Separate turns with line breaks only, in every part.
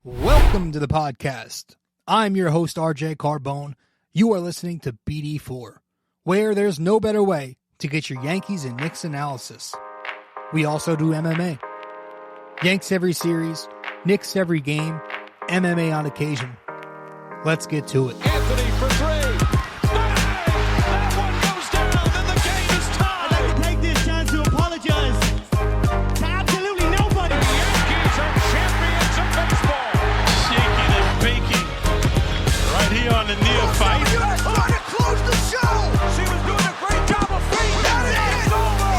Welcome to the podcast. I'm your host, RJ Carbone. You are listening to BD4, where there's no better way to get your Yankees and Knicks analysis. We also do MMA. Yanks every series, Knicks every game, MMA on occasion. Let's get to it.
Anthony for three. That one goes down, and the game is tied.
I'd like to take this chance to apologize to absolutely nobody.
The Yankees are champions of baseball.
Shaking and baking right here on the neophyte.
Trying to close the show. She was doing a great job of feeding. That is over.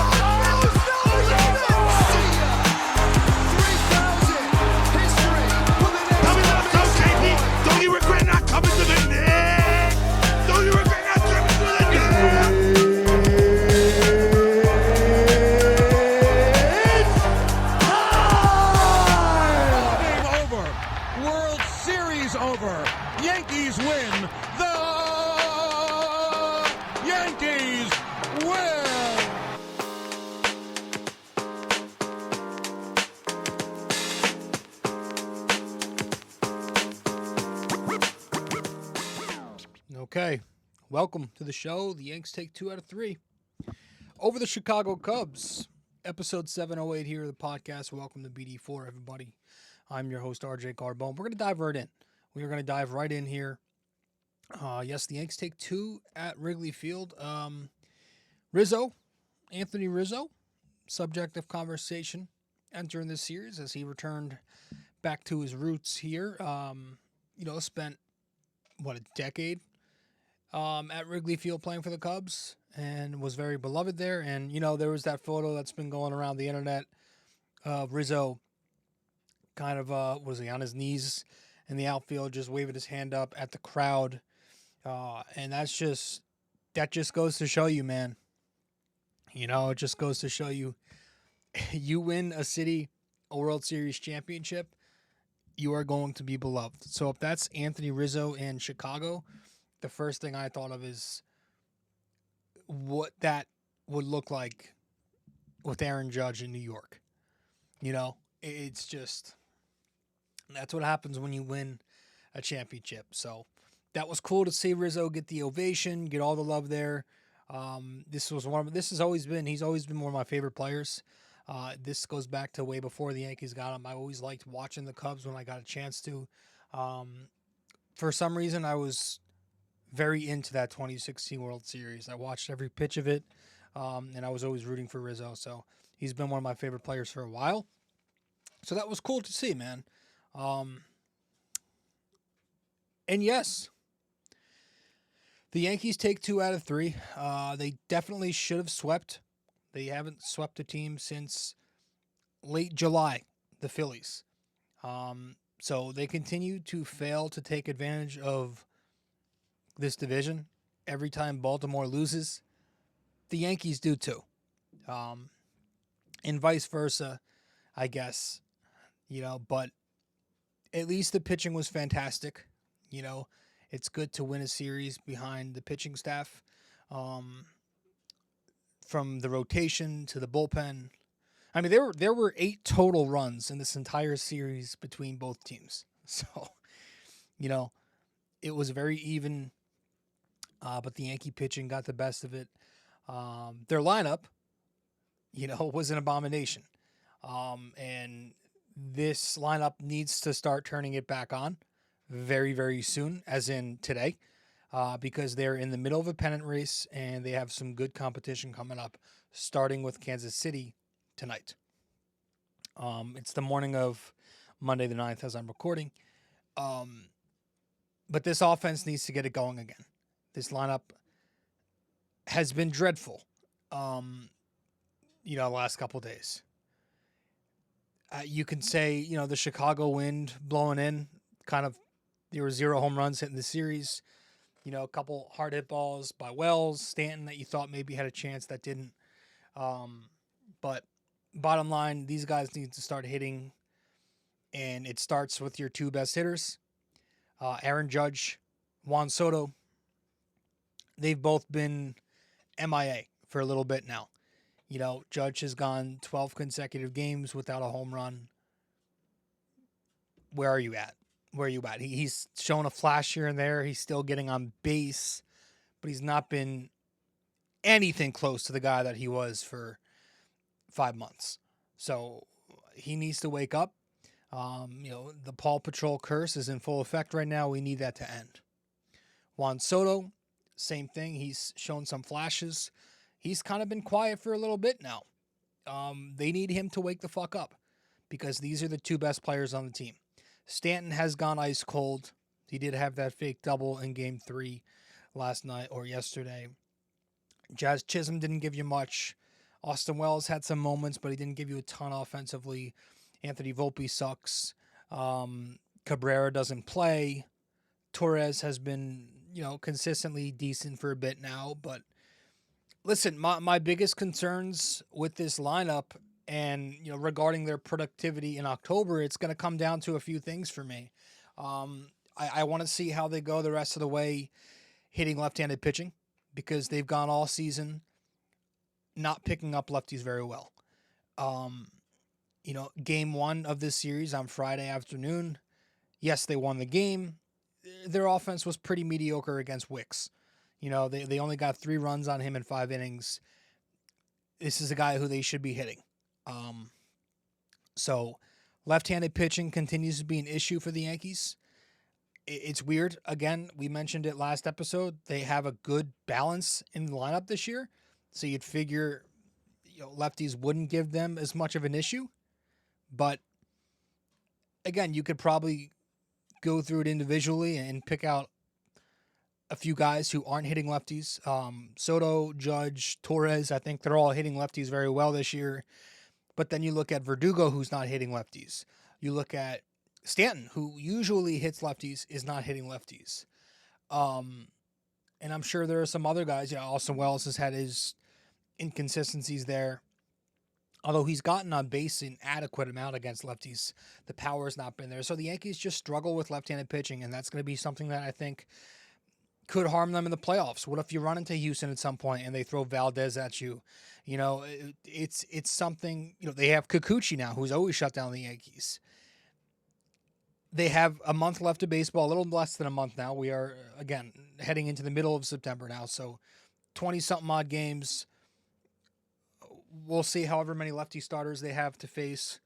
Coming up, so Katie, don't you regret not coming to the Knicks? Don't you regret not coming to the Knicks?
Game over. World Series over. Yankees win. The Yankees win.
Okay, welcome to the show. The Yanks take 2 out of 3 over the Chicago Cubs. Episode 708 here of the podcast. Welcome to BD4, everybody. I'm your host, RJ Carbone. We're going to dive right in. We are going to dive right in here. Yes, the Yanks take 2 at Wrigley Field. Rizzo, Anthony Rizzo, subject of conversation entering this series as he returned back to his roots here. Spent, a decade at Wrigley Field playing for the Cubs and was very beloved there. And, there was that photo that's been going around the internet of Rizzo kind of, was he on his knees in the outfield, just waving his hand up at the crowd. And that just goes to show you, man. It just goes to show you, you win a World Series championship, you are going to be beloved. So if that's Anthony Rizzo in Chicago, the first thing I thought of is what that would look like with Aaron Judge in New York. It's just, that's what happens when you win a championship. So that was cool to see Rizzo get the ovation, get all the love there. He's always been one of my favorite players. This goes back to way before the Yankees got him. I always liked watching the Cubs when I got a chance to. For some reason, I was very into that 2016 World Series. I watched every pitch of it, and I was always rooting for Rizzo. So he's been one of my favorite players for a while. So that was cool to see, man. And yes, the Yankees take 2 out of 3. They definitely should have swept. They haven't swept a team since late July, the Phillies. So they continue to fail to take advantage of this division. Every time Baltimore loses, the Yankees do too. And vice versa, I guess. But at least the pitching was fantastic. It's good to win a series behind the pitching staff. From the rotation to the bullpen. I mean, there were 8 total runs in this entire series between both teams. So, it was very even, but the Yankee pitching got the best of it. Their lineup, was an abomination. And this lineup needs to start turning it back on very, very soon, as in today. Because they're in the middle of a pennant race and they have some good competition coming up, starting with Kansas City tonight. It's the morning of Monday the 9th as I'm recording. But this offense needs to get it going again. This lineup has been dreadful, the last couple of days. You can say, the Chicago wind blowing in, there were 0 home runs hitting the series. A couple hard hit balls by Wells, Stanton that you thought maybe had a chance that didn't. But bottom line, these guys need to start hitting, and it starts with your 2 best hitters, Aaron Judge, Juan Soto. They've both been MIA for a little bit now. Judge has gone 12 consecutive games without a home run. where are you at? Where are you at? He's shown a flash here and there. He's still getting on base, but he's not been anything close to the guy that he was for 5 months. So he needs to wake up. The Paw Patrol curse is in full effect right now. We need that to end. Juan Soto, same thing. He's shown some flashes. He's kind of been quiet for a little bit now. They need him to wake the fuck up because these are the two best players on the team. Stanton has gone ice cold. He did have that fake double in Game 3 last night or yesterday. Jazz Chisholm didn't give you much. Austin Wells had some moments, but he didn't give you a ton offensively. Anthony Volpe sucks. Cabrera doesn't play. Torres has been, consistently decent for a bit now. But listen, my biggest concerns with this lineup and, regarding their productivity in October, it's going to come down to a few things for me. I want to see how they go the rest of the way hitting left-handed pitching because they've gone all season not picking up lefties very well. Game 1 of this series on Friday afternoon, yes, they won the game. Their offense was pretty mediocre against Wicks. They only got 3 runs on him in 5 innings. This is a guy who they should be hitting. So left-handed pitching continues to be an issue for the Yankees. It's weird. Again, we mentioned it last episode. They have a good balance in the lineup this year. So you'd figure, lefties wouldn't give them as much of an issue. But again, you could probably go through it individually and pick out a few guys who aren't hitting lefties. Soto, Judge, Torres, I think they're all hitting lefties very well this year. But then you look at Verdugo, who's not hitting lefties. You look at Stanton, who usually hits lefties, is not hitting lefties. And I'm sure there are some other guys. Austin Wells has had his inconsistencies there. Although he's gotten on base an adequate amount against lefties, the power's not been there. So the Yankees just struggle with left-handed pitching, and that's going to be something that I think could harm them in the playoffs. What if you run into Houston at some point and they throw Valdez at you? It's something. They have Kikuchi now, who's always shut down the Yankees. They have a month left of baseball, a little less than a month now. We are, again, heading into the middle of September now, so 20-something odd games. We'll see however many lefty starters they have to face.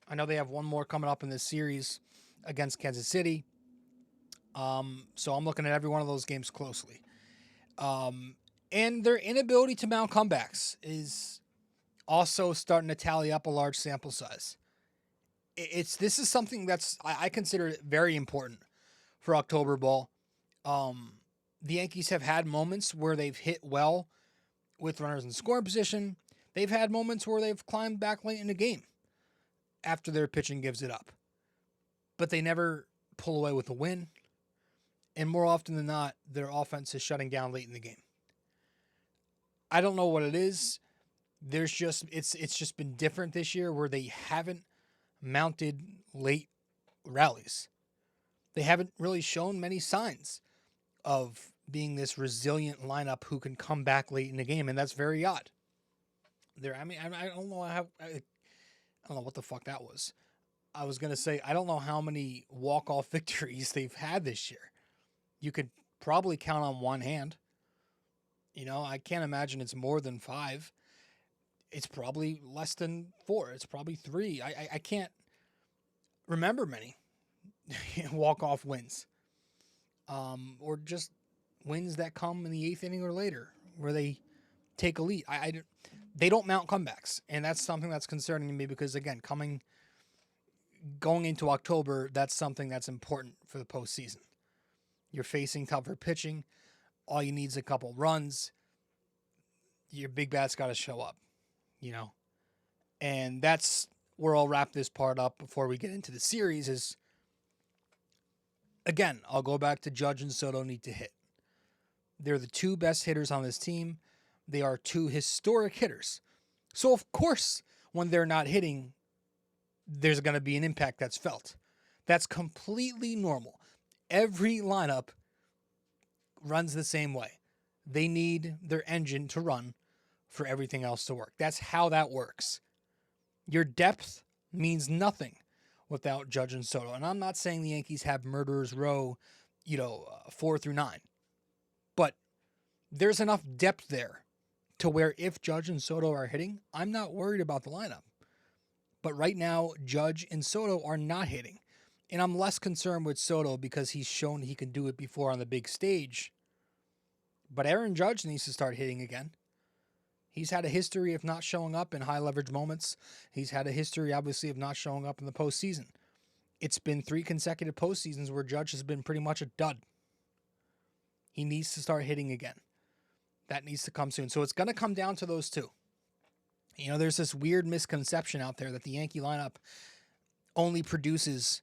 I know they have one more coming up in this series against Kansas City. So I'm looking at every one of those games closely. And their inability to mount comebacks is also starting to tally up a large sample size. This is something that's I consider it very important for October ball. The Yankees have had moments where they've hit well with runners in scoring position. They've had moments where they've climbed back late in the game after their pitching gives it up. But they never pull away with a win. And more often than not, their offense is shutting down late in the game. I don't know what it is. It's just been different this year where they haven't mounted late rallies. They haven't really shown many signs of being this resilient lineup who can come back late in the game, and that's very odd. I don't know I don't know what the fuck that was. I was gonna say I don't know how many walk-off victories they've had this year. You could probably count on one hand. I can't imagine it's more than 5. It's probably less than 4. It's probably 3. I can't remember many walk-off wins. Or just wins that come in the 8th inning or later where they take a lead. They don't mount comebacks, and that's something that's concerning to me because, again, going into October, that's something that's important for the postseason. You're facing tougher pitching. All you need is a couple runs. Your big bat's got to show up, And that's where I'll wrap this part up before we get into the series is, again, I'll go back to Judge and Soto need to hit. They're the 2 best hitters on this team. They are 2 historic hitters. So, of course, when they're not hitting, there's going to be an impact that's felt. That's completely normal. Every lineup runs the same way. They need their engine to run for everything else to work. That's how that works. Your depth means nothing without Judge and Soto. And I'm not saying the Yankees have murderers row, 4 through 9. But there's enough depth there to where if Judge and Soto are hitting, I'm not worried about the lineup. But right now, Judge and Soto are not hitting. And I'm less concerned with Soto because he's shown he can do it before on the big stage. But Aaron Judge needs to start hitting again. He's had a history of not showing up in high leverage moments. He's had a history, obviously, of not showing up in the postseason. It's been 3 consecutive postseasons where Judge has been pretty much a dud. He needs to start hitting again. That needs to come soon. So it's going to come down to those two. There's this weird misconception out there that the Yankee lineup only produces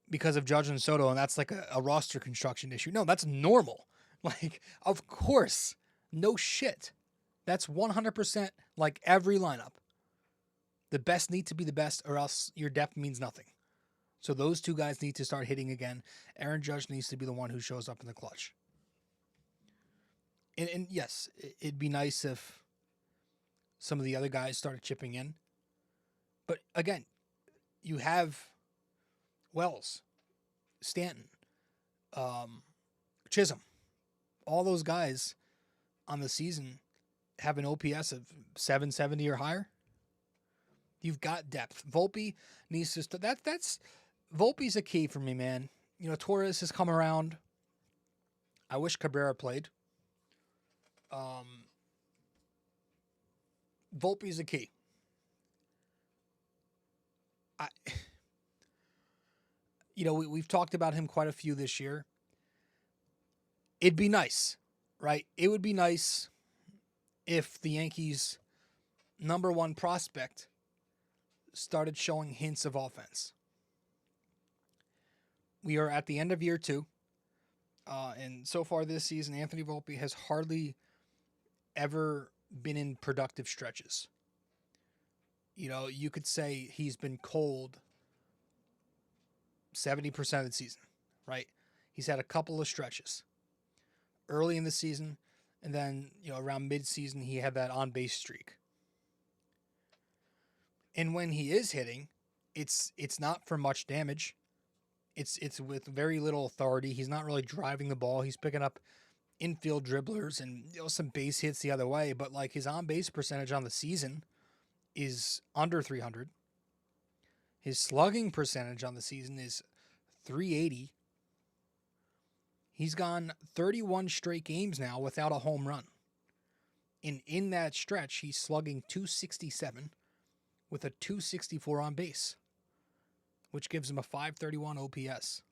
because of Judge and Soto, and that's like a roster construction issue. No, that's normal. Like, of course. No shit. That's 100% like every lineup. The best need to be the best, or else your depth means nothing. So those two guys need to start hitting again. Aaron Judge needs to be the one who shows up in the clutch. And yes, it'd be nice if some of the other guys started chipping in. But again, you have Wells, Stanton, Chisholm. All those guys on the season have an OPS of 770 or higher. You've got depth. Volpe needs to that's Volpe's a key for me, man. Torres has come around. I wish Cabrera played. Volpe's a key. We've talked about him quite a few this year. It'd be nice, right? It would be nice if the Yankees' number 1 prospect started showing hints of offense. We are at the end of year 2. And so far this season, Anthony Volpe has hardly ever been in productive stretches. You could say he's been cold 70% of the season, right? He's had a couple of stretches early in the season, and then, around mid-season, he had that on-base streak. And when he is hitting, it's not for much damage. It's with very little authority. He's not really driving the ball. He's picking up infield dribblers and some base hits the other way, but like his on-base percentage on the season is under 300. His slugging percentage on the season is 380. He's gone 31 straight games now without a home run. And in that stretch, he's slugging 267 with a 264 on base, which gives him a 531 OPS.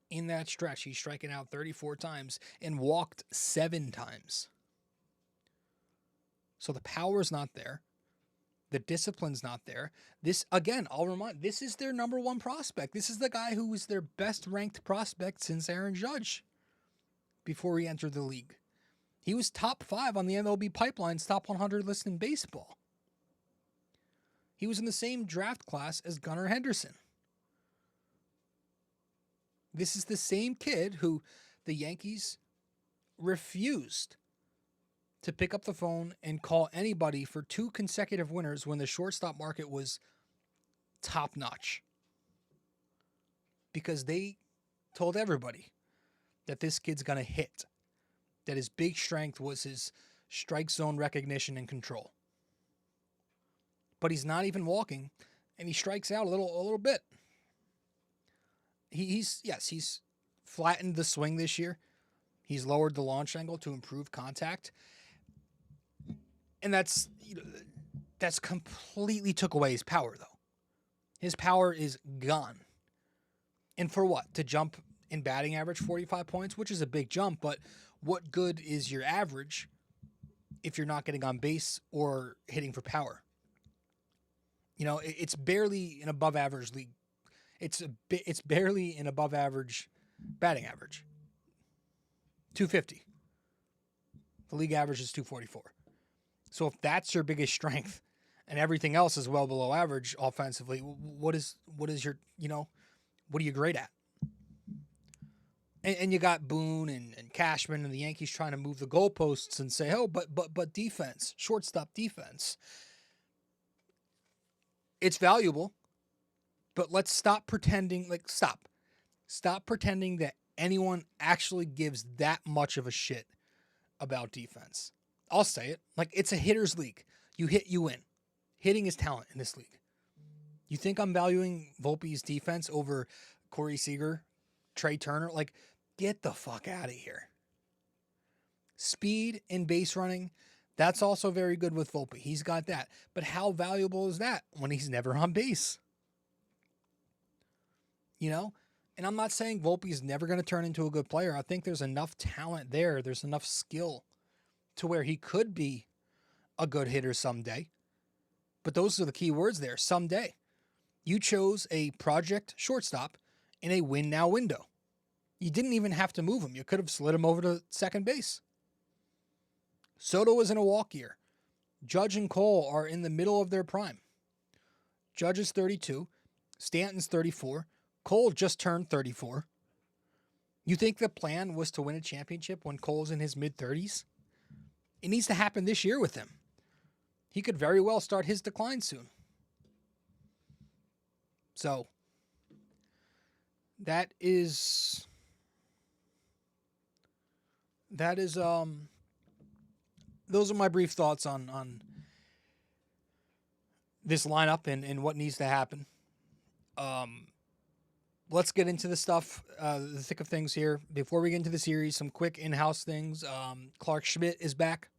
In that stretch, he's striking out 34 times and walked 7 times. So the power's not there. The discipline's not there. This, again, I'll remind, this is their number 1 prospect. This is the guy who was their best ranked prospect since Aaron Judge before he entered the league. He was top 5 on the MLB Pipeline's top 100 list in baseball. He was in the same draft class as Gunnar Henderson. This is the same kid who the Yankees refused to pick up the phone and call anybody for 2 consecutive winners when the shortstop market was top-notch. Because they told everybody that this kid's going to hit, that his big strength was his strike zone recognition and control. But he's not even walking, and he strikes out a little bit. He's flattened the swing this year. He's lowered the launch angle to improve contact. And that's completely took away his power, though. His power is gone. And for what? To jump in batting average 45 points, which is a big jump, but what good is your average if you're not getting on base or hitting for power? It's barely an above average league. It's barely an above average batting average. 250. The league average is 244. So if that's your biggest strength and everything else is well below average offensively, what is your, what are you great at? And you got Boone and Cashman and the Yankees trying to move the goalposts and say, oh, but defense, shortstop defense. It's valuable. But let's stop pretending, stop pretending that anyone actually gives that much of a shit about defense. I'll say it. Like, it's a hitter's league. You hit, you win. Hitting is talent in this league. You think I'm valuing Volpe's defense over Corey Seager, Trey Turner? Like, get the fuck out of here. Speed and base running, that's also very good with Volpe. He's got that. But how valuable is that when he's never on base? You know? And I'm not saying Volpe's never going to turn into a good player. I think there's enough talent there. There's enough skill to where he could be a good hitter someday. But those are the key words there, someday. You chose a project shortstop in a win now window. You didn't even have to move him. You could have slid him over to second base. Soto is in a walk year. Judge and Cole are in the middle of their prime. Judge is 32. Stanton's 34. Cole just turned 34. You think the plan was to win a championship when Cole's in his mid-30s? It needs to happen this year with him. He could very well start his decline soon. So, those are my brief thoughts on this lineup and what needs to happen. Let's get into the stuff, the thick of things here. Before we get into the series, some quick in-house things. Clark Schmidt is back.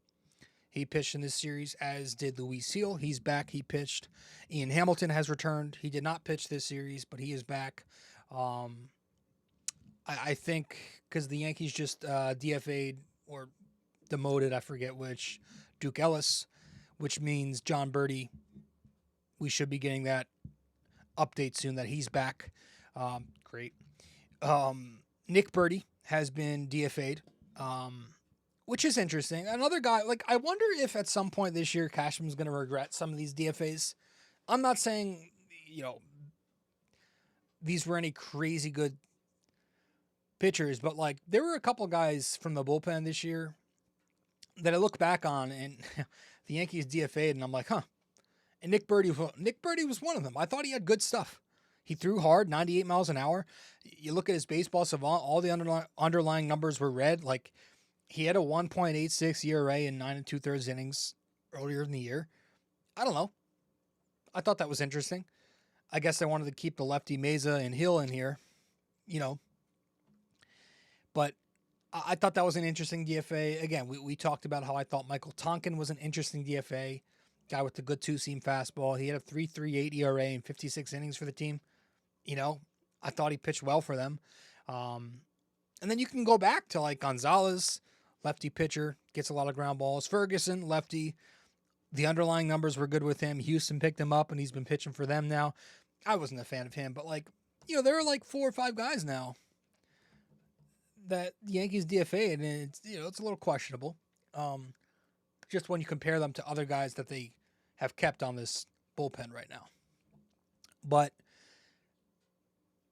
He pitched in this series, as did Luis Seal. He's back. He pitched. Ian Hamilton has returned. He did not pitch this series, but he is back. I think because the Yankees just DFA'd or demoted, I forget which, Duke Ellis, which means John Birdie. We should be getting that update soon that he's back. Great. Nick Birdie has been DFA'd, which is interesting. Another guy, like, I wonder if at some point this year Cashman's going to regret some of these DFAs. I'm not saying, these were any crazy good pitchers, but, like, there were a couple guys from the bullpen this year that I look back on, and the Yankees DFA'd, and I'm like, huh. And Nick Birdie was one of them. I thought he had good stuff. He threw hard, 98 miles an hour. You look at his baseball savant, all the underlying numbers were red. Like, he had a 1.86 ERA in 9 2/3 innings earlier in the year. I don't know. I thought that was interesting. I guess I wanted to keep the lefty Meza and Hill in here, But I thought that was an interesting DFA. Again, we talked about how I thought Michael Tonkin was an interesting DFA. Guy with the good two-seam fastball. He had a 3.38 ERA in 56 innings for the team. I thought he pitched well for them. And then you can go back to, like, Gonzalez, lefty pitcher, gets a lot of ground balls. Ferguson, lefty. The underlying numbers were good with him. Houston picked him up, and he's been pitching for them now. I wasn't a fan of him, but, like, there are, like, 4 or 5 guys now that the Yankees DFA'd, and it's, it's a little questionable. Just when you compare them to other guys that they have kept on this bullpen right now. But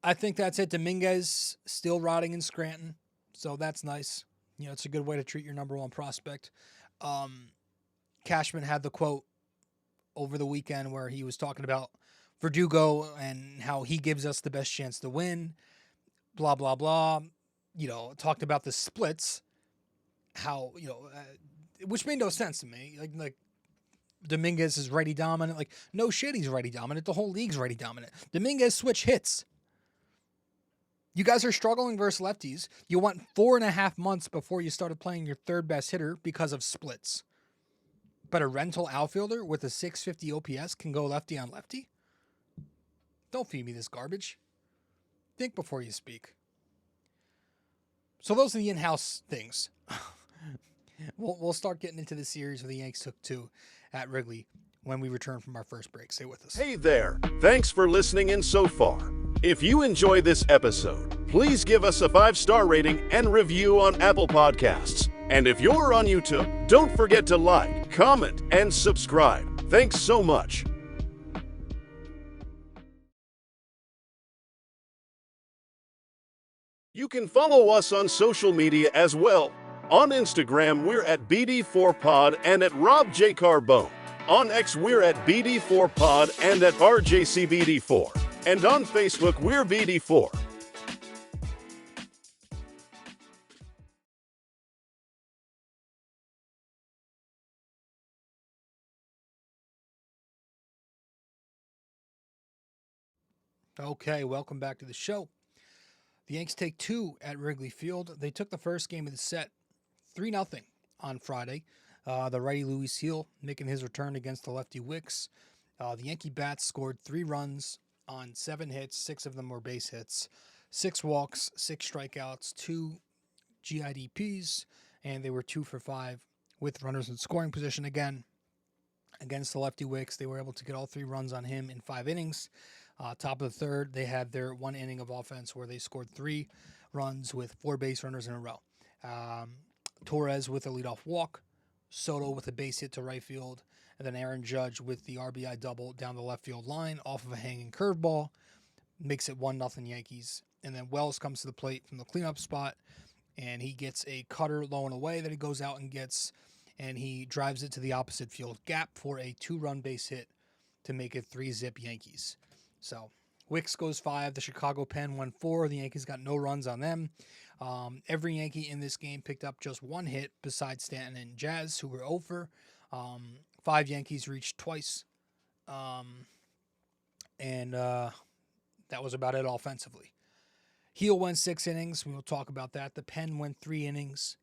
I think that's it. Dominguez still rotting in Scranton, so that's nice. It's a good way to treat your number one prospect. Cashman had the quote over the weekend where he was talking about Verdugo and how he gives us the best chance to win, blah, blah, blah. Talked about the splits, how, which made no sense to me. Like Dominguez is righty dominant. Like, no shit, he's righty dominant. The whole league's righty dominant. Dominguez switch hits. You guys are struggling versus lefties. You went 4.5 months before you started playing your third best hitter because of splits. But a rental outfielder with a 650 OPS can go lefty on lefty? Don't feed me this garbage. Think before you speak. So those are the in-house things. We'll start getting into the series where the Yanks took 2 at Wrigley when we return from our first break. Stay with us.
Hey there, thanks for listening in so far. If you enjoyed this episode, please give us a 5-star rating and review on Apple Podcasts. And if you're on YouTube, don't forget to like, comment, and subscribe. Thanks so much. You can follow us on social media as well. On Instagram, we're at BD4Pod and at Rob J. Carbone. On X, we're at BD4Pod and at RJCBD4. And on Facebook, we're BD4.
Okay, welcome back to the show. The Yanks take 2 at Wrigley Field. They took the first game of the set 3-0 on Friday. The righty Luis Gil making his return against the lefty Wicks. The Yankee bats scored 3 runs on 7 hits. 6 of them were base hits. 6 walks, 6 strikeouts, 2 GIDPs, and they were 2 for 5 with runners in scoring position again. Against the lefty Wicks, they were able to get all 3 runs on him in 5 innings. Top of the third, they had their 1 inning of offense where they scored 3 runs with 4 base runners in a row. Torres with a leadoff walk, Soto with a base hit to right field, and then Aaron Judge with the RBI double down the left field line off of a hanging curveball, makes it 1-0 Yankees. And then Wells comes to the plate from the cleanup spot, and he gets a cutter low and away that he goes out and gets, and he drives it to the opposite field gap for a 2-run base hit to make it 3-zip Yankees. So Wicks goes 5, the Chicago Pen won 4, the Yankees got no runs on them. Every Yankee in this game picked up just 1 hit besides Stanton and Jazz, who were over. 5 Yankees reached twice. And that was about it offensively. Gil went 6 innings. We will talk about that. The Pen went 3 innings.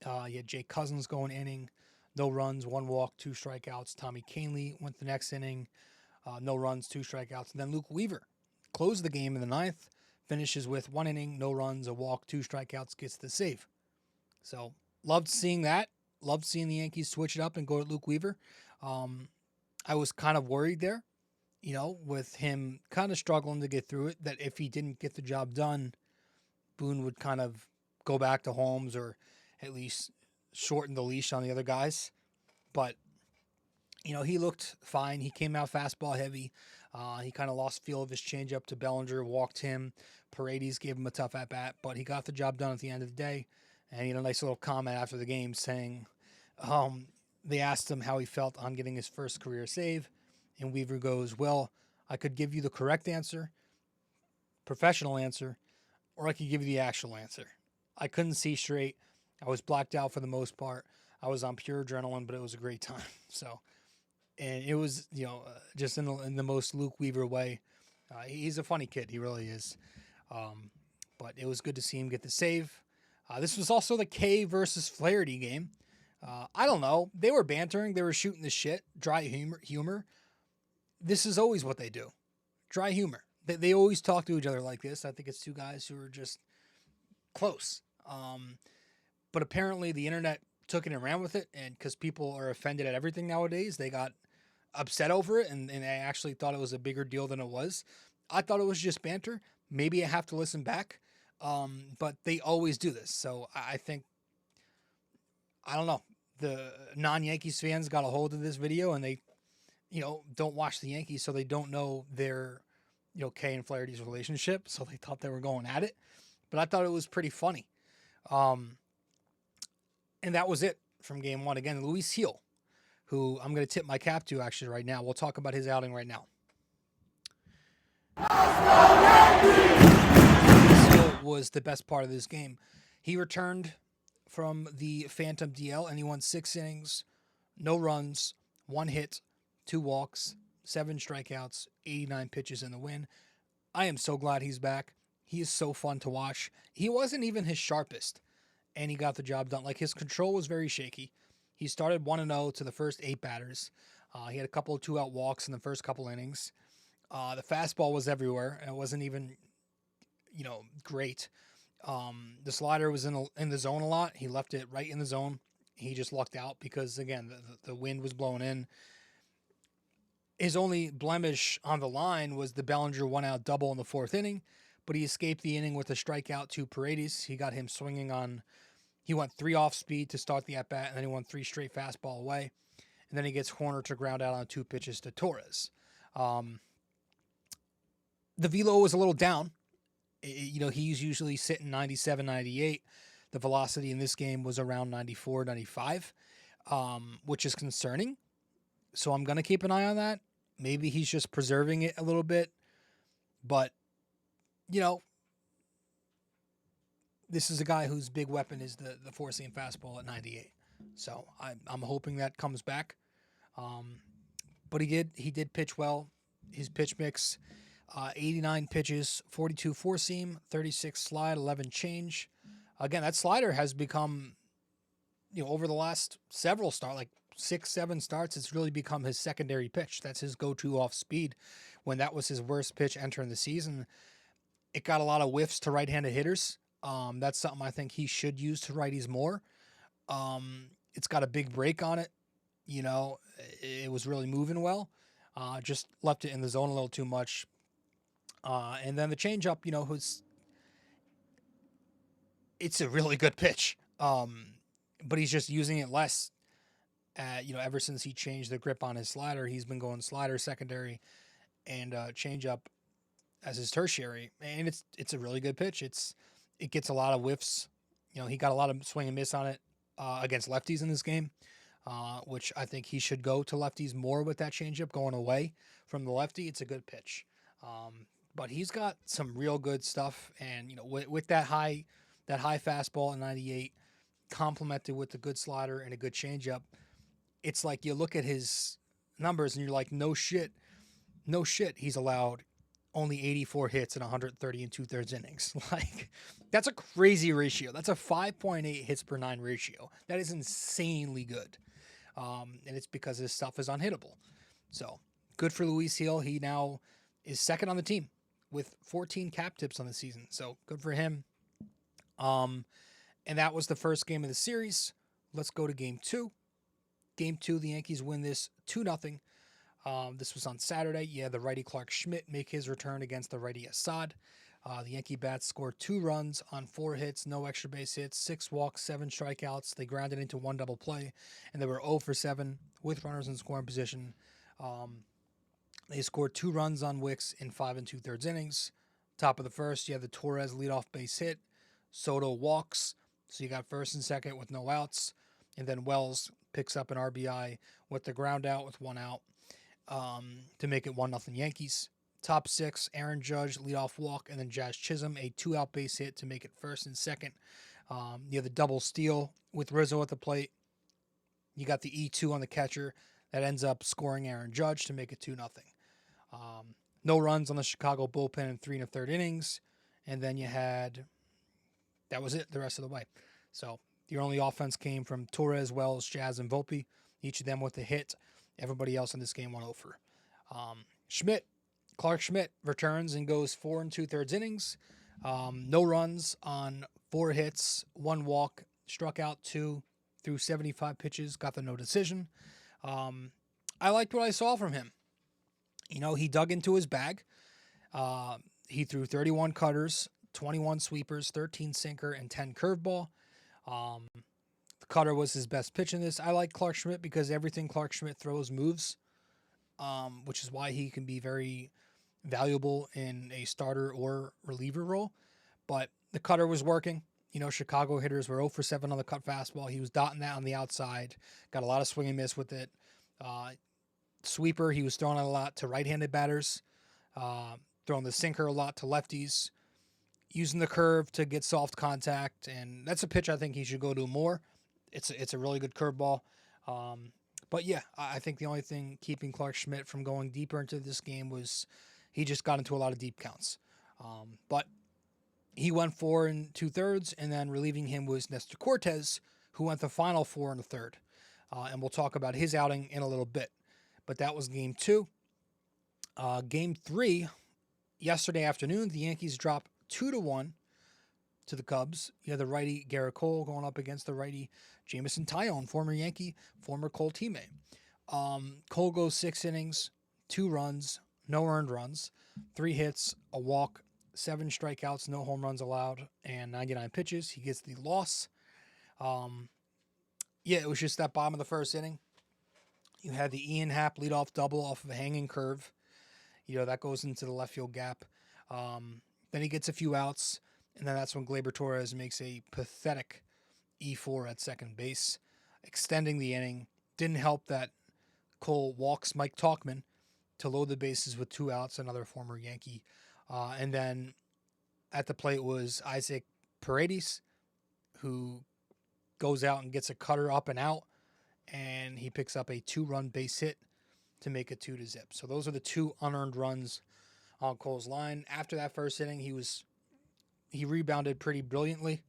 You had Jake Cousins going inning. No runs, 1 walk, 2 strikeouts. Tommy Kahnle went the next inning. No runs, 2 strikeouts. And then Luke Weaver closed the game in the 9th. Finishes with 1 inning, no runs, a walk, 2 strikeouts, gets the save. So, loved seeing that. Loved seeing the Yankees switch it up and go to Luke Weaver. I was kind of worried there, with him kind of struggling to get through it, that if he didn't get the job done, Boone would kind of go back to Holmes or at least shorten the leash on the other guys. But, he looked fine. He came out fastball heavy. He kind of lost feel of his changeup to Bellinger, walked him. Paredes gave him a tough at-bat, but he got the job done at the end of the day. And he had a nice little comment after the game saying they asked him how he felt on getting his first career save. And Weaver goes, well, I could give you the correct answer, professional answer, or I could give you the actual answer. I couldn't see straight. I was blacked out for the most part. I was on pure adrenaline, but it was a great time. So, and it was, just in the most Luke Weaver way. He's a funny kid. He really is. But it was good to see him get the save. This was also the K versus Flaherty game. I don't know. They were bantering. They were shooting the shit. Dry humor. This is always what they do. Dry humor. They always talk to each other like this. I think it's 2 guys who are just close. But apparently the internet took it and ran with it. And because people are offended at everything nowadays, they got upset over it. And they actually thought it was a bigger deal than it was. I thought it was just banter. Maybe I have to listen back. But they always do this. So I think, I don't know, the non-Yankees fans got a hold of this video and they, don't watch the Yankees, so they don't know their, Kay and Flaherty's relationship. So they thought they were going at it. But I thought it was pretty funny. And that was it from game 1. Again, Luis Gil, who I'm going to tip my cap to actually right now. We'll talk about his outing right now. Was the best part of this game. He returned from the Phantom DL and he won 6 innings, no runs, 1 hit, 2 walks, 7 strikeouts, 89 pitches in the win. I am so glad he's back. He is so fun to watch. He wasn't even his sharpest, and he got the job done. Like, his control was very shaky. He started 1-0 to the first 8 batters. He had a couple of 2-out walks in the first couple innings. The fastball was everywhere, and it wasn't even, great. The slider was in the zone a lot. He left it right in the zone. He just lucked out because, again, the wind was blowing in. His only blemish on the line was the Bellinger 1-out double in the 4th inning, but he escaped the inning with a strikeout to Paredes. He got him swinging on, he went 3 off speed to start the at-bat, and then he went 3 straight fastball away. And then he gets Horner to ground out on 2 pitches to Torres. The velo was a little down. He's usually sitting 97, 98. The velocity in this game was around 94, 95, which is concerning. So I'm going to keep an eye on that. Maybe he's just preserving it a little bit. But, you know, this is a guy whose big weapon is the four-seam fastball at 98. So I'm hoping that comes back. But he did pitch well. His pitch mix, 89 pitches, 42 four-seam, 36 slide, 11 change. Again, that slider has become, over the last several starts, like 6-7 starts, it's really become his secondary pitch. That's his go-to off speed. When that was his worst pitch entering the season, it got a lot of whiffs to right-handed hitters. That's something I think he should use to righties more. It's got a big break on it. It was really moving well. Just left it in the zone a little too much. And then the changeup, it's a really good pitch. But he's just using it less. Ever since he changed the grip on his slider, he's been going slider secondary and changeup as his tertiary. And it's a really good pitch. It gets a lot of whiffs. He got a lot of swing and miss on it against lefties in this game. Which I think he should go to lefties more with that changeup going away from the lefty. It's a good pitch. But he's got some real good stuff. And, with that high fastball at 98 complemented with a good slider and a good changeup, it's like you look at his numbers and you're like, no shit. He's allowed only 84 hits in 130 and 2/3 innings. Like, that's a crazy ratio. That's a 5.8 hits per 9 ratio. That is insanely good. And it's because his stuff is unhittable. So good for Luis Gil. He now is second on the team with 14 cap tips on the season. So good for him. And that was the first game of the series. Let's go to game 2. Game 2, the Yankees win this 2-0. This was on Saturday. The righty Clark Schmidt make his return against the righty Assad. The Yankee bats scored 2 runs on 4 hits, no extra base hits, 6 walks, 7 strikeouts. They grounded into 1 double play, and they were 0 for 7 with runners in scoring position. They scored 2 runs on Wicks in 5 2/3 innings. Top of the first, you have the Torres leadoff base hit. Soto walks, so you got first and second with no outs. And then Wells picks up an RBI with the ground out with 1 out to make it 1-0 Yankees. Top 6, Aaron Judge, leadoff walk, and then Jazz Chisholm, a 2-out base hit to make it first and second. You have the double steal with Rizzo at the plate. You got the E2 on the catcher that ends up scoring Aaron Judge to make it 2-0. No runs on the Chicago bullpen in 3 1/3 innings. And then you had, that was it the rest of the way. So your only offense came from Torres, Wells, Jazz, and Volpe, each of them with a hit. Everybody else in this game went over. Clark Schmidt returns and goes 4 2/3 innings. No runs on 4 hits, 1 walk, struck out 2 through 75 pitches, got the no decision. I liked what I saw from him. He dug into his bag. He threw 31 cutters, 21 sweepers, 13 sinker, and 10 curveball. The cutter was his best pitch in this. I like Clark Schmidt because everything Clark Schmidt throws moves, which is why he can be very valuable in a starter or reliever role. But the cutter was working. Chicago hitters were 0 for 7 on the cut fastball. He was dotting that on the outside. Got a lot of swing and miss with it. Sweeper, he was throwing it a lot to right-handed batters. Throwing the sinker a lot to lefties. Using the curve to get soft contact. And that's a pitch I think he should go to more. It's a really good curveball. But yeah, I think the only thing keeping Clark Schmidt from going deeper into this game was he just got into a lot of deep counts. But he went 4 2/3, and then relieving him was Nestor Cortez, who went the final 4 1/3. And we'll talk about his outing in a little bit. But that was game 2. Game 3, yesterday afternoon, the Yankees dropped 2-1 to the Cubs. You had the righty Garrett Cole going up against the righty Jameson Taillon, former Yankee, former Cole teammate. Cole goes 6 innings, 2 runs, no earned runs, 3 hits, a walk, 7 strikeouts, no home runs allowed, and 99 pitches. He gets the loss. It was just that bottom of the first inning. You had the Ian Happ leadoff double off of a hanging curve. That goes into the left field gap. Then he gets a few outs, and then that's when Gleyber Torres makes a pathetic E4 at second base, extending the inning. Didn't help that Cole walks Mike Tauchman to load the bases with 2 outs, another former Yankee. And then at the plate was Isaac Paredes, who goes out and gets a cutter up and out, and he picks up a 2-run base hit to make it 2-0. So those are the 2 unearned runs on Cole's line. After that first inning, he rebounded pretty brilliantly.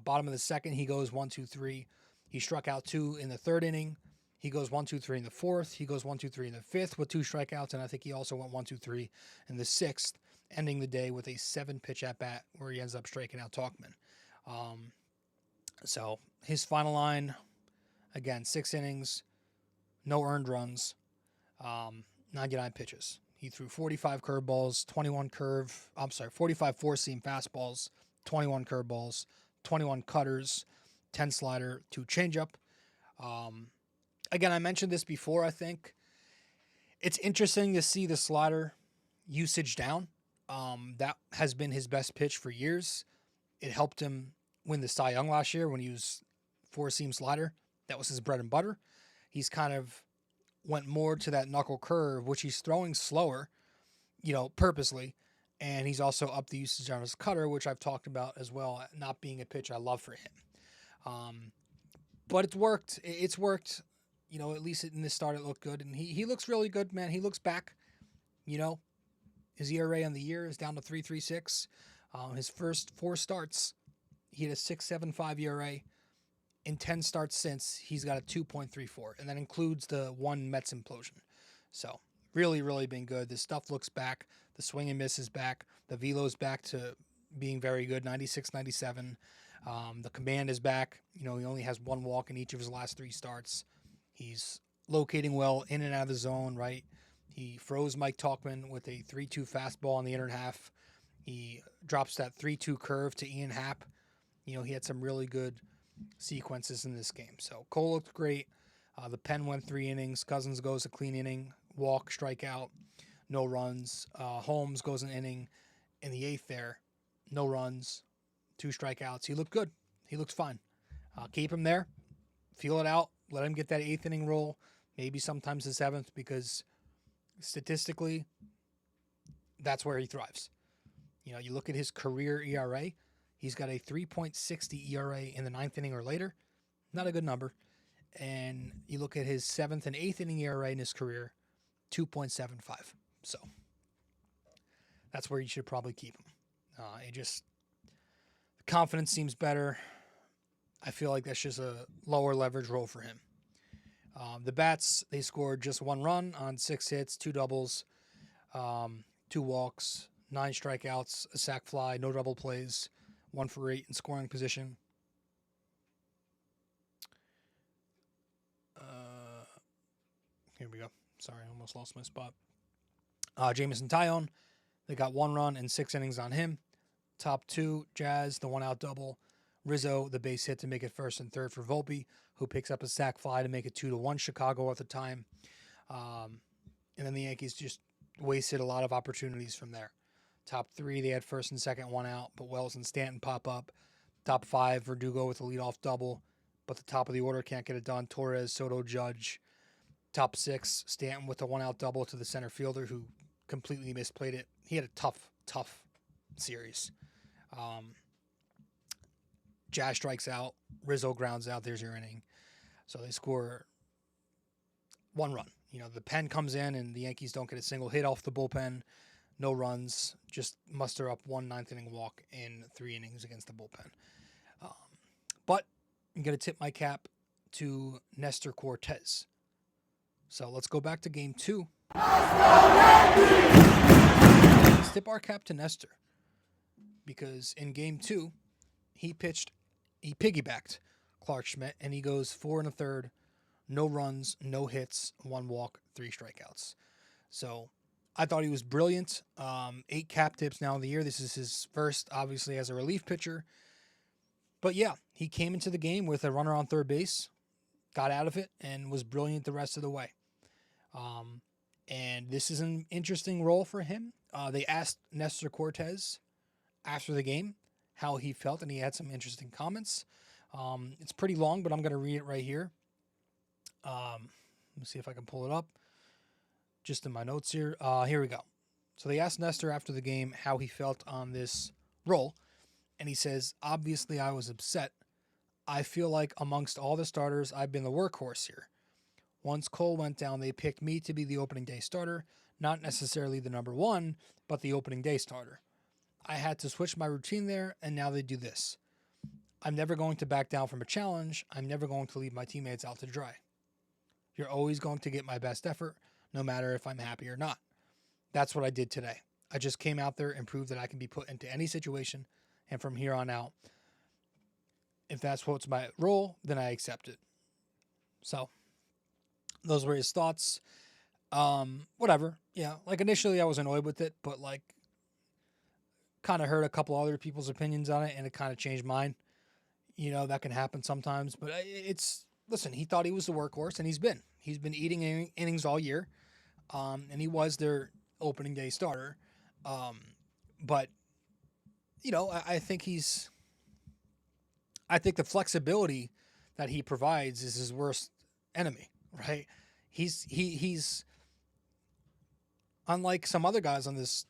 Bottom of the second, he goes 1-2-3. He struck out 2 in the third inning. He goes 1-2-3 in the fourth. He goes 1-2-3 in the fifth with 2 strikeouts, and I think he also went 1-2-3 in the sixth, ending the day with a 7-pitch at bat where he ends up striking out Talkman. So his final line, again, 6 innings, no earned runs, 99 pitches. He threw 45 curveballs, 45 four-seam fastballs, 21 curveballs, 21 cutters, 10 slider, 2 changeup. Again, I mentioned this before, I think. It's interesting to see the slider usage down. That has been his best pitch for years. It helped him win the Cy Young last year when he was four-seam slider. That was his bread and butter. He's kind of went more to that knuckle curve, which he's throwing slower, purposely. And he's also upped the usage on his cutter, which I've talked about as well, not being a pitch I love for him. But it's worked. It's worked. At least in this start, it looked good. And he looks really good, man. He looks back. His ERA on the year is down to 3.36. His first 4 starts, he had a 6.75 ERA. In 10 starts since, he's got a 2.34, and that includes the 1 Mets implosion. So, really, really been good. This stuff looks back. The swing and miss is back. The velo's back to being very good, 96, 97. The command is back. He only has 1 walk in each of his last 3 starts. He's locating well in and out of the zone, right? He froze Mike Talkman with a 3-2 fastball in the inner half. He drops that 3-2 curve to Ian Happ. He had some really good sequences in this game. So Cole looked great. The pen went 3 innings. Cousins goes a clean inning, walk, strikeout, no runs. Holmes goes an inning in the 8th there, no runs, 2 strikeouts. He looked good. He looks fine. Keep him there. Feel it out. Let him get that 8th inning roll, maybe sometimes the 7th, because statistically, that's where he thrives. You look at his career ERA, he's got a 3.60 ERA in the 9th inning or later. Not a good number. And you look at his 7th and 8th inning ERA in his career, 2.75. So that's where you should probably keep him. The confidence seems better. I feel like that's just a lower leverage role for him. The Bats, they scored just 1 run on 6 hits, 2 doubles, 2 walks, 9 strikeouts, a sac fly, no double plays, 1 for 8 in scoring position. Here we go. Sorry, I almost lost my spot. Jamison Tyone, they got 1 run and 6 innings on him. Top 2, Jazz, the 1-out double. Rizzo, the base hit to make it 1st and 3rd for Volpe, who picks up a sac fly to make it 2-1 Chicago at the time. And then the Yankees just wasted a lot of opportunities from there. Top 3, they had 1st and 2nd, 1 out, but Wells and Stanton pop up. Top 5, Verdugo with a leadoff double, but the top of the order can't get it done. Torres, Soto, Judge. Top 6, Stanton with a 1-out double to the center fielder who completely misplayed it. He had a tough series. Jazz strikes out. Rizzo grounds out. There's your inning. So they score 1 run. The pen comes in and the Yankees don't get a single hit off the bullpen. No runs. Just muster up 1 9th inning walk in 3 innings against the bullpen. But I'm going to tip my cap to Nestor Cortez. So let's go back to game 2. Let's tip our cap to Nestor. Because in game 2, he piggybacked Clark Schmidt, and he goes 4 1/3, no runs, no hits, 1 walk, 3 strikeouts. So I thought he was brilliant. 8 cap tips now in the year. This is his first, obviously, as a relief pitcher. But yeah, he came into the game with a runner on third base, got out of it, and was brilliant the rest of the way. And this is an interesting role for him. They asked Nestor Cortez after the game how he felt, and he had some interesting comments. It's pretty long, but I'm going to read it right here. Let me see if I can pull it up. Just in my notes here. Here we go. So they asked Nestor after the game how he felt on this role, and he says, "Obviously, I was upset. I feel like amongst all the starters, I've been the workhorse here. Once Cole went down, they picked me to be the opening day starter, not necessarily the number one, but the opening day starter. I had to switch my routine there, and now they do this. I'm never going to back down from a challenge. I'm never going to leave my teammates out to dry. You're always going to get my best effort, no matter if I'm happy or not. That's what I did today. I just came out there and proved that I can be put into any situation, and from here on out, if that's what's my role, then I accept it." So, those were his thoughts. Whatever. Yeah, like initially I was annoyed with it, but like kind of heard a couple other people's opinions on it, and it kind of changed mine. You know, that can happen sometimes, but listen, he thought he was the workhorse, and he's been eating innings all year, and he was their opening day starter. But you know, I think the flexibility that he provides is his worst enemy, right? He's unlike some other guys in this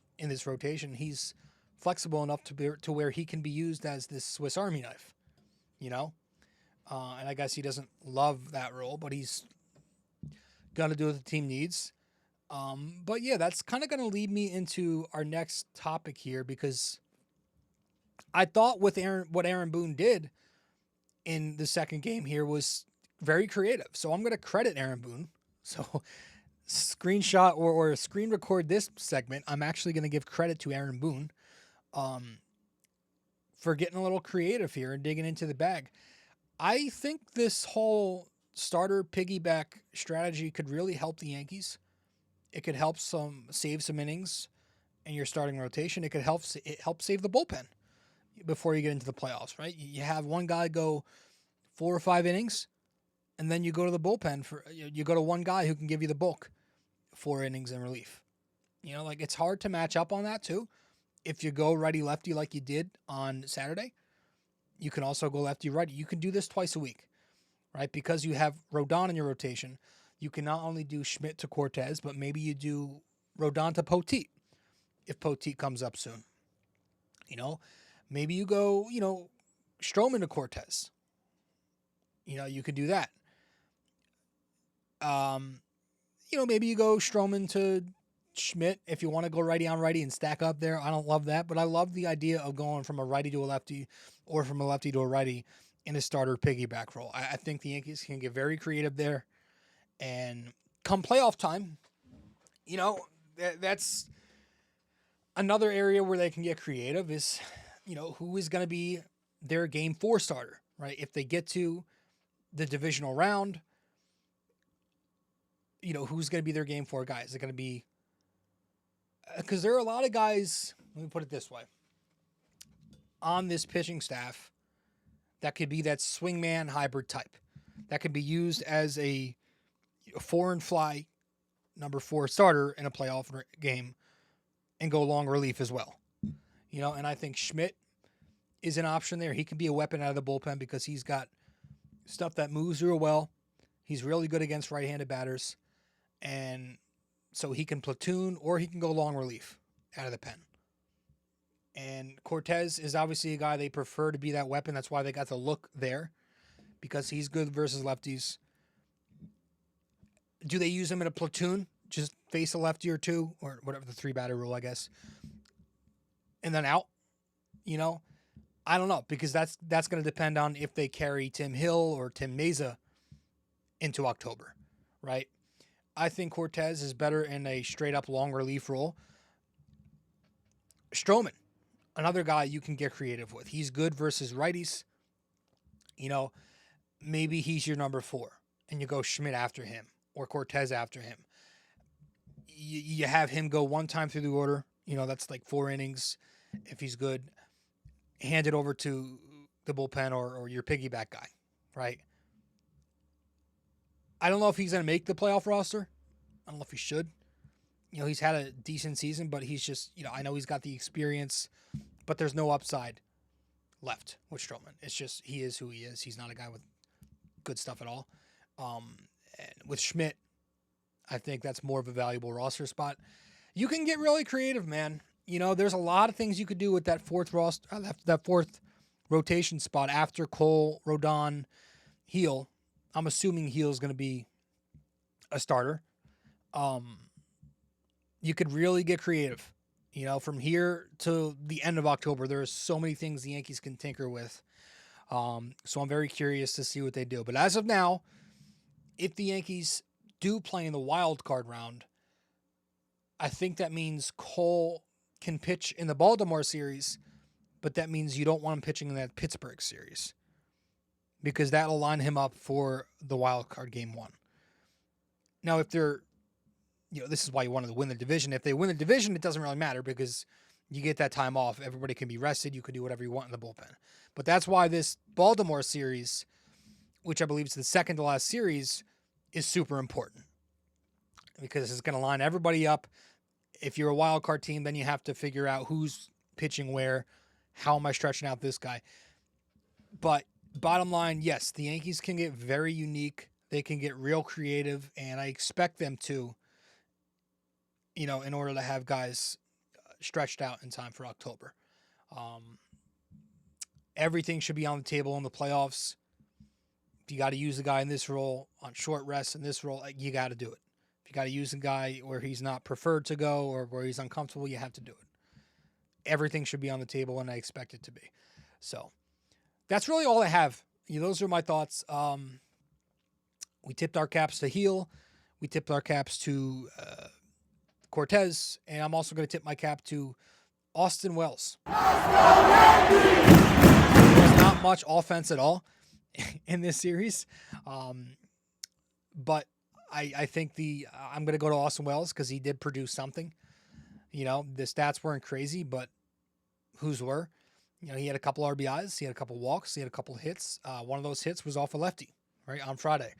rotation. He's flexible enough to where he can be used as this Swiss Army knife, you know. And I guess he doesn't love that role, but he's gonna do what the team needs. But yeah, that's kind of gonna lead me into our next topic here, because I thought what Aaron Boone did in the second game here was very creative. So I'm going to credit Aaron Boone. So screenshot or screen record this segment. I'm actually going to give credit to Aaron Boone for getting a little creative here and digging into the bag. I think this whole starter piggyback strategy could really help the Yankees. It could help save some innings in your starting rotation. It could help save the bullpen before you get into the playoffs, right? You have one guy go 4 or 5 innings, and then you go to the bullpen you go to one guy who can give you the bulk 4 innings in relief. You know, like it's hard to match up on that too. If you go righty-lefty like you did on Saturday, you can also go lefty-righty. You can do this twice a week, right? Because you have Rodon in your rotation, you can not only do Schmidt to Cortez, but maybe you do Rodon to Poteet if Poteet comes up soon. You know, maybe you go, Stroman to Cortez. You know, you could do that. Maybe you go Stroman to Schmidt if you want to go righty on righty and stack up there. I don't love that, but I love the idea of going from a righty to a lefty or from a lefty to a righty in a starter piggyback role. I think the Yankees can get very creative there. And come playoff time, that's another area where they can get creative is, who is going to be their game 4 starter, right? If they get to the divisional round, who's going to be their game 4 guy? Is it going to be, because there are a lot of guys, let me put it this way, on this pitching staff that could be that swingman hybrid type that could be used as a foreign fly number 4 starter in a playoff game and go long relief as well. And I think Schmidt is an option there. He can be a weapon out of the bullpen because he's got stuff that moves real well. He's really good against right-handed batters. And so he can platoon or he can go long relief out of the pen. And Cortez is obviously a guy they prefer to be that weapon. That's why they got the look there, because he's good versus lefties. Do they use him in a platoon? Just face a lefty or 2, or whatever the 3-batter rule, I guess, and then out? I don't know, because that's going to depend on if they carry Tim Hill or Tim Meza into October, right? I think Cortez is better in a straight-up long relief role. Stroman, another guy you can get creative with. He's good versus righties. Maybe he's your number 4, and you go Schmidt after him or Cortez after him. You have him go one time through the order. That's like 4 innings if he's good. Hand it over to the bullpen or your piggyback guy, right? I don't know if he's going to make the playoff roster. I don't know if he should. He's had a decent season, but he's just, I know he's got the experience, but there's no upside left with Stroman. It's just, he is who he is. He's not a guy with good stuff at all. And with Schmidt, I think that's more of a valuable roster spot. You can get really creative, man. There's a lot of things you could do with that fourth rotation spot after Cole, Rodon, Heel. I'm assuming Heel is going to be a starter. You could really get creative. From here to the end of October, there are so many things the Yankees can tinker with. So I'm very curious to see what they do. But as of now, if the Yankees do play in the wild card round, I think that means Cole can pitch in the Baltimore series, but that means you don't want him pitching in that Pittsburgh series because that'll line him up for the wild card game 1. Now, if they're, this is why you wanted to win the division. If they win the division, it doesn't really matter because you get that time off. Everybody can be rested. You can do whatever you want in the bullpen. But that's why this Baltimore series, which I believe is the second to last series, is super important because it's going to line everybody up. If you're a wild card team, then you have to figure out who's pitching where. How am I stretching out this guy? But bottom line, yes, the Yankees can get very unique. They can get real creative, and I expect them to, in order to have guys stretched out in time for October. Everything should be on the table in the playoffs. If you got to use a guy in this role on short rest in this role, you got to do it. If you got to use a guy where he's not preferred to go or where he's uncomfortable, you have to do it. Everything should be on the table, and I expect it to be. So that's really all I have. Those are my thoughts. We tipped our caps to Heel. We tipped our caps to Cortez, and I'm also going to tip my cap to Austin Wells. There's not much offense at all in this series, but I think I'm going to go to Austin Wells because he did produce something. The stats weren't crazy, but whose were? He had a couple RBIs, he had a couple walks, he had a couple hits. One of those hits was off a lefty, right, on Friday.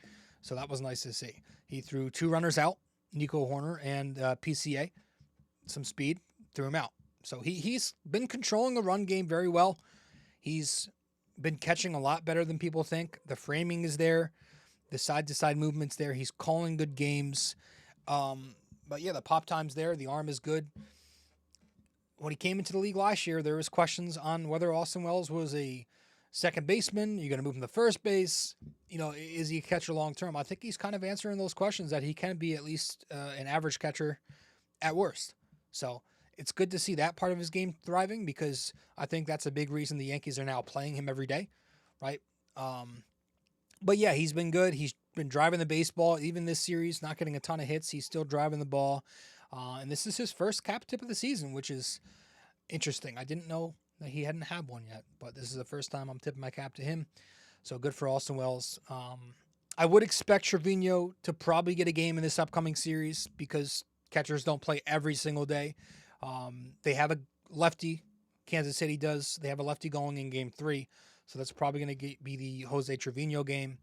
So that was nice to see. He threw 2 runners out, Nico Horner and PCA, some speed, threw him out. So he's been controlling the run game very well. He's been catching a lot better than people think. The framing is there. The side-to-side movement's there. He's calling good games. But yeah, the pop time's there. The arm is good. When he came into the league last year, there was questions on whether Austin Wells was a second baseman. You're going to move him to first base. Is he a catcher long term? I think he's kind of answering those questions that he can be at least an average catcher at worst. So it's good to see that part of his game thriving because I think that's a big reason the Yankees are now playing him every day, right? But yeah, he's been good. He's been driving the baseball. Even this series, not getting a ton of hits. He's still driving the ball. And this is his first cap tip of the season, which is interesting. I didn't know that he hadn't had one yet, but this is the first time I'm tipping my cap to him. So good for Austin Wells. I would expect Trevino to probably get a game in this upcoming series because catchers don't play every single day. They have a lefty. Kansas City does. They have a lefty going in game 3. So that's probably going to be the Jose Trevino game.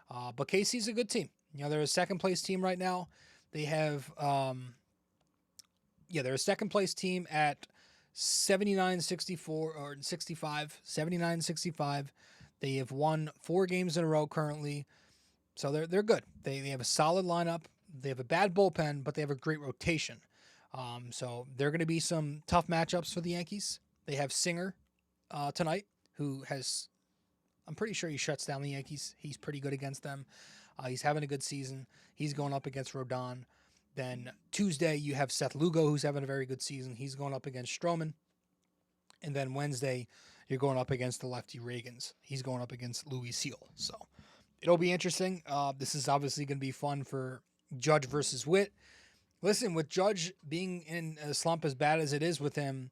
But KC's a good team. They're a second-place team right now. They have, they're a second-place team at 79-64 or 65, 79-65. They have won 4 games in a row currently. So they're good. They have a solid lineup. They have a bad bullpen, but they have a great rotation. So there are going to be some tough matchups for the Yankees. They have Singer tonight, who has, I'm pretty sure he shuts down the Yankees. He's pretty good against them. He's having a good season. He's going up against Rodon. Then Tuesday, you have Seth Lugo, who's having a very good season. He's going up against Stroman. And then Wednesday, you're going up against the lefty Reagans. He's going up against Louis Seal. So it'll be interesting. This is obviously going to be fun for Judge versus Witt. Listen, with Judge being in a slump as bad as it is with him,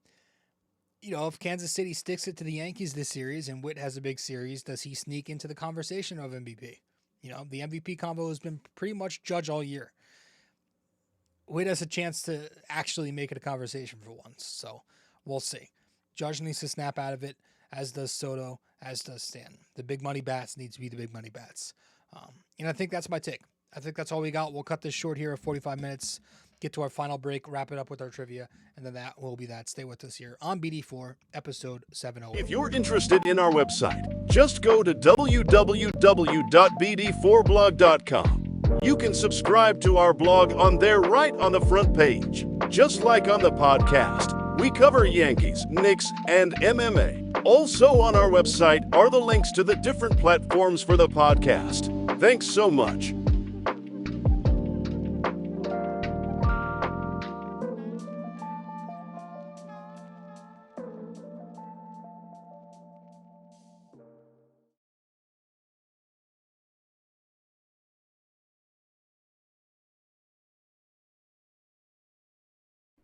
if Kansas City sticks it to the Yankees this series and Witt has a big series, does he sneak into the conversation of MVP? The MVP combo has been pretty much Judge all year. Witt has a chance to actually make it a conversation for once, so we'll see. Judge needs to snap out of it, as does Soto, as does Stanton. The big money bats need to be the big money bats. And I think that's my take. I think that's all we got. We'll cut this short here at 45 minutes, get to our final break, wrap it up with our trivia, and then that will be that. Stay with us here on BD4, episode 708.
If you're interested in our website, just go to www.bd4blog.com. You can subscribe to our blog on there right on the front page. Just like on the podcast, we cover Yankees, Knicks, and MMA. Also on our website are the links to the different platforms for the podcast. Thanks so much.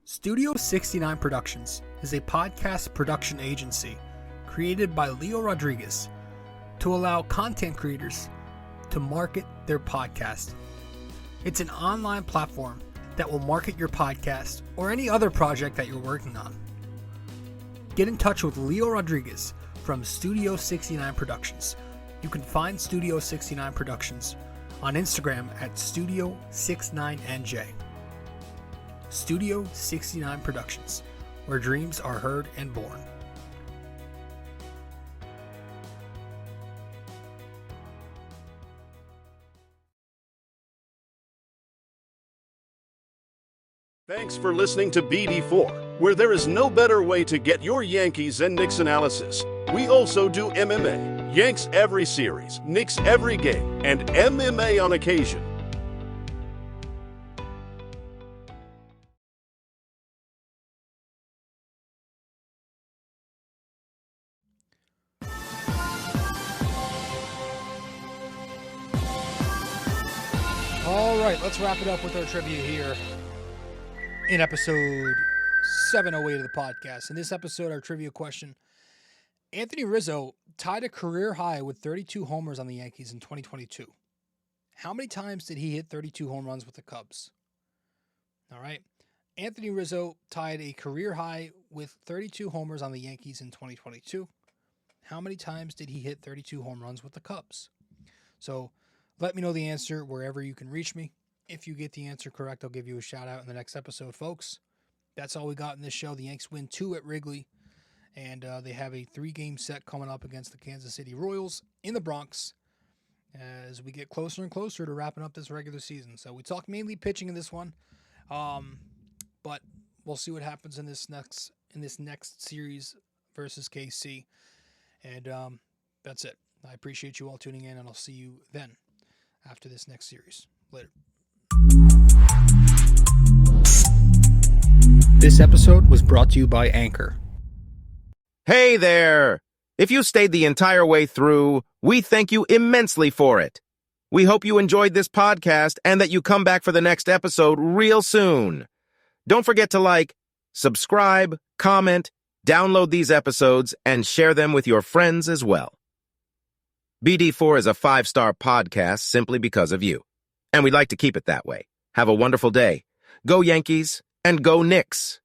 Studio 69 Productions is a podcast production agency created by Leo Rodriguez to allow content creators to market their podcast. It's an online platform that will market your podcast or any other project that you're working on. Get in touch with Leo Rodriguez from Studio 69 Productions. You can find Studio 69 Productions on Instagram at Studio69NJ. Studio 69 Productions, where dreams are heard and born.
Thanks for listening to BD4, where there is no better way to get your Yankees and Knicks analysis. We also do MMA, Yanks every series, Knicks every game, and MMA on occasion.
All right, let's wrap it up with our trivia here in episode 708 of the podcast. In this episode, our trivia question: Anthony Rizzo tied a career high with 32 homers on the Yankees in 2022. How many times did he hit 32 home runs with the Cubs? All right. Anthony Rizzo tied a career high with 32 homers on the Yankees in 2022. How many times did he hit 32 home runs with the Cubs? So let me know the answer wherever you can reach me. If you get the answer correct, I'll give you a shout out in the next episode, folks. That's all we got in this show. The Yanks win 2 at Wrigley, and they have a 3-game set coming up against the Kansas City Royals in the Bronx as we get closer and closer to wrapping up this regular season. So we talk mainly pitching in this one, but we'll see what happens in this next series versus KC. And that's it. I appreciate you all tuning in, and I'll see you then after this next series. Later. This episode was brought to you by Anchor.
Hey there! If you stayed the entire way through, we thank you immensely for it. We hope you enjoyed this podcast and that you come back for the next episode real soon. Don't forget to like, subscribe, comment, download these episodes, and share them with your friends as well. BD4 is a 5-star podcast simply because of you, and we'd like to keep it that way. Have a wonderful day. Go Yankees and go Knicks!